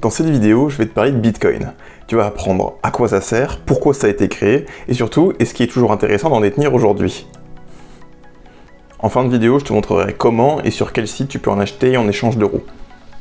Dans cette vidéo, je vais te parler de Bitcoin. Tu vas apprendre à quoi ça sert, pourquoi ça a été créé, et surtout, est-ce qu'il est toujours intéressant d'en détenir aujourd'hui. En fin de vidéo, je te montrerai comment et sur quel site tu peux en acheter en échange d'euros.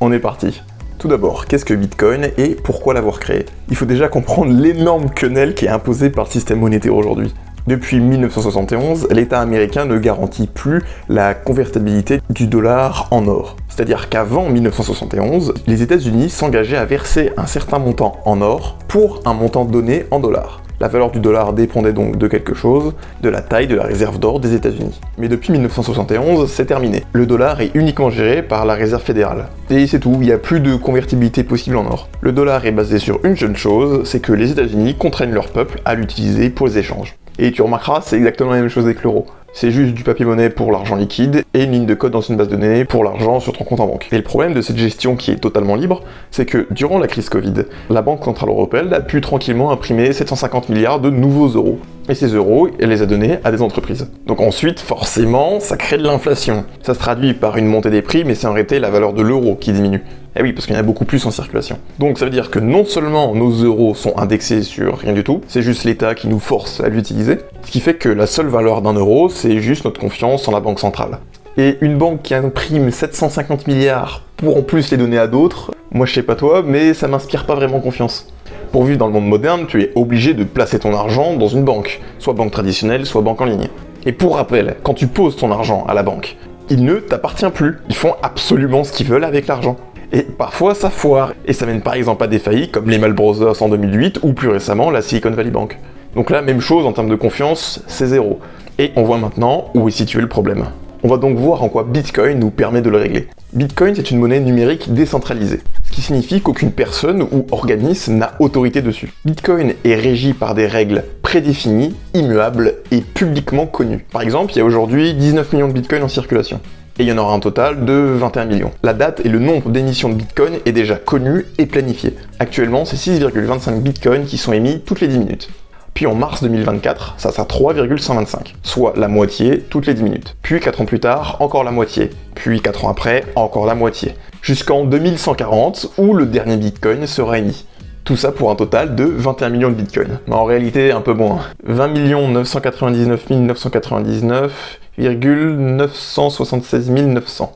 On est parti. Tout d'abord, qu'est-ce que Bitcoin et pourquoi l'avoir créé? Il faut déjà comprendre l'énorme quenelle qui est imposée par le système monétaire aujourd'hui. Depuis 1971, l'État américain ne garantit plus la convertibilité du dollar en or. C'est-à-dire qu'avant 1971, les États-Unis s'engageaient à verser un certain montant en or pour un montant donné en dollars. La valeur du dollar dépendait donc de quelque chose, de la taille de la réserve d'or des États-Unis. Mais depuis 1971, c'est terminé. Le dollar est uniquement géré par la réserve fédérale. Et c'est tout, il n'y a plus de convertibilité possible en or. Le dollar est basé sur une seule chose, c'est que les États-Unis contraignent leur peuple à l'utiliser pour les échanges. Et tu remarqueras, c'est exactement la même chose avec l'euro. C'est juste du papier-monnaie pour l'argent liquide et une ligne de code dans une base de données pour l'argent sur ton compte en banque. Et le problème de cette gestion qui est totalement libre, c'est que durant la crise Covid, la Banque Centrale Européenne a pu tranquillement imprimer 750 milliards de nouveaux euros. Et ces euros, elle les a donnés à des entreprises. Donc ensuite, forcément, ça crée de l'inflation. Ça se traduit par une montée des prix, mais c'est en réalité la valeur de l'euro qui diminue. Eh oui, parce qu'il y en a beaucoup plus en circulation. Donc ça veut dire que non seulement nos euros sont indexés sur rien du tout, c'est juste l'État qui nous force à l'utiliser, ce qui fait que la seule valeur d'un euro, c'est juste notre confiance en la banque centrale. Et une banque qui imprime 750 milliards pour en plus les donner à d'autres, moi je sais pas toi, mais ça m'inspire pas vraiment confiance. Pour vivre dans le monde moderne, tu es obligé de placer ton argent dans une banque, soit banque traditionnelle, soit banque en ligne. Et pour rappel, quand tu poses ton argent à la banque, il ne t'appartient plus. Ils font absolument ce qu'ils veulent avec l'argent. Et parfois ça foire, et ça mène par exemple à des faillites comme Lehman Brothers en 2008 ou plus récemment la Silicon Valley Bank. Donc là, même chose en termes de confiance, c'est zéro. Et on voit maintenant où est situé le problème. On va donc voir en quoi Bitcoin nous permet de le régler. Bitcoin, c'est une monnaie numérique décentralisée, ce qui signifie qu'aucune personne ou organisme n'a autorité dessus. Bitcoin est régi par des règles prédéfinies, immuables et publiquement connues. Par exemple, il y a aujourd'hui 19 millions de Bitcoin en circulation. Et il y en aura un total de 21 millions. La date et le nombre d'émissions de Bitcoin est déjà connu et planifié. Actuellement, c'est 6,25 Bitcoin qui sont émis toutes les 10 minutes. Puis en mars 2024, ça sera 3,125, soit la moitié toutes les 10 minutes. Puis 4 ans plus tard, encore la moitié. Puis 4 ans après, encore la moitié. Jusqu'en 2140, où le dernier Bitcoin sera émis. Tout ça pour un total de 21 millions de Bitcoin. Mais en réalité, un peu moins. 20 999 999,976 900.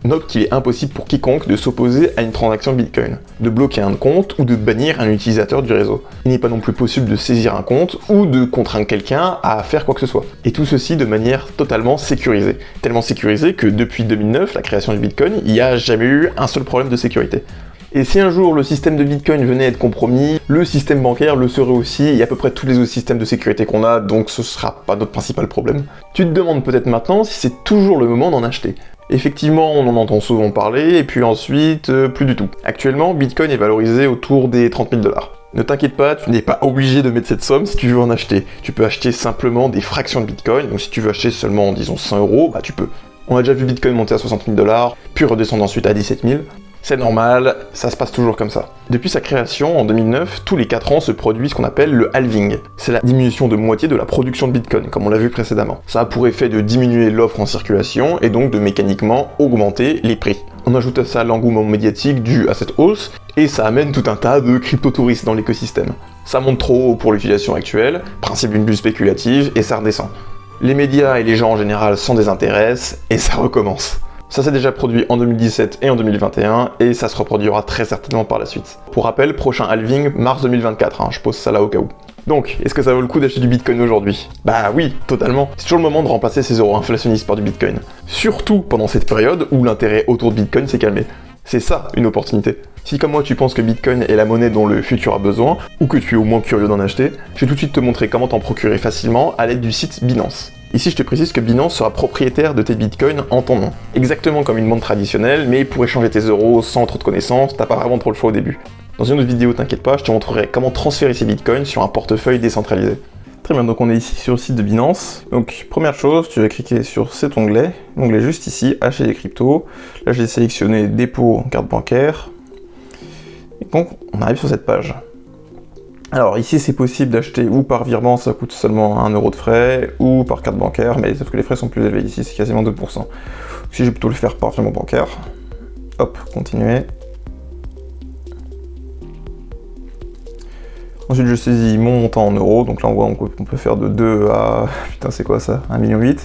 Note qu'il est impossible pour quiconque de s'opposer à une transaction Bitcoin, de bloquer un compte ou de bannir un utilisateur du réseau. Il n'est pas non plus possible de saisir un compte ou de contraindre quelqu'un à faire quoi que ce soit. Et tout ceci de manière totalement sécurisée. Tellement sécurisée que depuis 2009, la création du Bitcoin, il n'y a jamais eu un seul problème de sécurité. Et si un jour le système de Bitcoin venait à être compromis, le système bancaire le serait aussi, et à peu près tous les autres systèmes de sécurité qu'on a, donc ce sera pas notre principal problème. Tu te demandes peut-être maintenant si c'est toujours le moment d'en acheter. Effectivement, on en entend souvent parler, et puis ensuite, plus du tout. Actuellement, Bitcoin est valorisé autour des 30 000 $. Ne t'inquiète pas, tu n'es pas obligé de mettre cette somme si tu veux en acheter. Tu peux acheter simplement des fractions de Bitcoin, donc si tu veux acheter seulement, disons, 100 €, bah tu peux. On a déjà vu Bitcoin monter à 60 000 $, puis redescendre ensuite à 17 000. C'est normal, ça se passe toujours comme ça. Depuis sa création en 2009, tous les 4 ans se produit ce qu'on appelle le halving. C'est la diminution de moitié de la production de Bitcoin, comme on l'a vu précédemment. Ça a pour effet de diminuer l'offre en circulation et donc de mécaniquement augmenter les prix. On ajoute à ça l'engouement médiatique dû à cette hausse et ça amène tout un tas de crypto-touristes dans l'écosystème. Ça monte trop haut pour l'utilisation actuelle, principe d'une bulle spéculative et ça redescend. Les médias et les gens en général s'en désintéressent et ça recommence. Ça s'est déjà produit en 2017 et en 2021, et ça se reproduira très certainement par la suite. Pour rappel, prochain halving, mars 2024, je pose ça là au cas où. Donc, est-ce que ça vaut le coup d'acheter du Bitcoin aujourd'hui? Bah oui, totalement. C'est toujours le moment de remplacer ces euros inflationnistes par du Bitcoin. Surtout pendant cette période où l'intérêt autour de Bitcoin s'est calmé. C'est ça, une opportunité. Si comme moi tu penses que Bitcoin est la monnaie dont le futur a besoin, ou que tu es au moins curieux d'en acheter, je vais tout de suite te montrer comment t'en procurer facilement à l'aide du site Binance. Ici, je te précise que Binance sera propriétaire de tes bitcoins en ton nom. Exactement comme une banque traditionnelle, mais pour échanger tes euros sans trop de connaissances, t'as pas vraiment trop le choix au début. Dans une autre vidéo, t'inquiète pas, je te montrerai comment transférer ces bitcoins sur un portefeuille décentralisé. Très bien, donc on est ici sur le site de Binance. Donc première chose, tu vas cliquer sur cet onglet, l'onglet juste ici, acheter des cryptos. Là, j'ai sélectionné dépôt en carte bancaire. Et donc, on arrive sur cette page. Alors ici c'est possible d'acheter ou par virement, ça coûte seulement 1 € de frais, ou par carte bancaire, mais sauf que les frais sont plus élevés, ici c'est quasiment 2%. Si je vais plutôt le faire par virement bancaire, hop, continuer, Ensuite, je saisis mon montant en euros. Donc là, on voit, on peut faire de 2 à... Putain, c'est quoi ça? 1,8 million.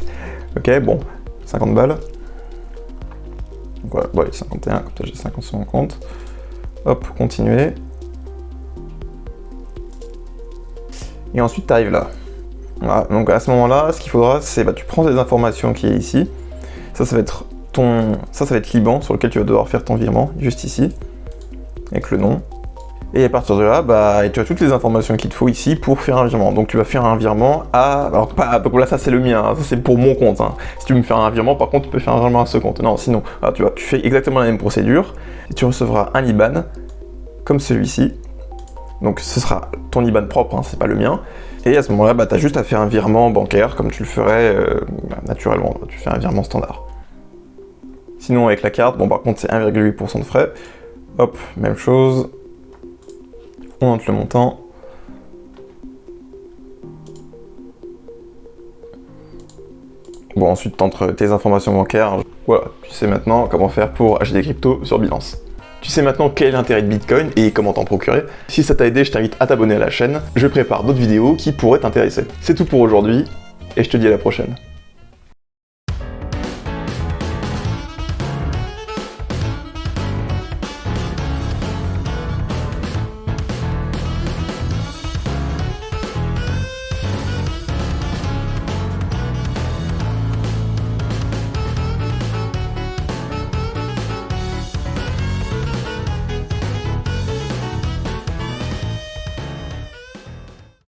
Ok, bon, 50 balles. Donc voilà, bon, allez, 51, comme ça j'ai 50 sur mon compte. Hop, continuer. Et ensuite, tu arrives là. Voilà, donc à ce moment-là, ce qu'il faudra, c'est tu prends ces informations qui est ici. Ça va être ça va être l'IBAN sur lequel tu vas devoir faire ton virement, juste ici, avec le nom. Et à partir de là, tu as toutes les informations qu'il te faut ici pour faire un virement. Donc tu vas faire un virement à... Alors pas... Donc là, ça c'est le mien, hein, ça c'est pour mon compte. Hein. Si tu veux me faire un virement, par contre, tu peux faire un virement à ce compte. Non, sinon, alors, tu fais exactement la même procédure. Et tu recevras un IBAN, comme celui-ci. Donc ce sera ton IBAN propre, hein, c'est pas le mien. Et à ce moment-là, tu as juste à faire un virement bancaire, comme tu le ferais naturellement. Tu fais un virement standard. Sinon, avec la carte, bon par contre, c'est 1,8% de frais. Hop, même chose. On entre le montant. Bon, ensuite, tu entres tes informations bancaires. Voilà, tu sais maintenant comment faire pour acheter des cryptos sur Binance. Tu sais maintenant quel est l'intérêt de Bitcoin et comment t'en procurer. Si ça t'a aidé, je t'invite à t'abonner à la chaîne. Je prépare d'autres vidéos qui pourraient t'intéresser. C'est tout pour aujourd'hui et je te dis à la prochaine.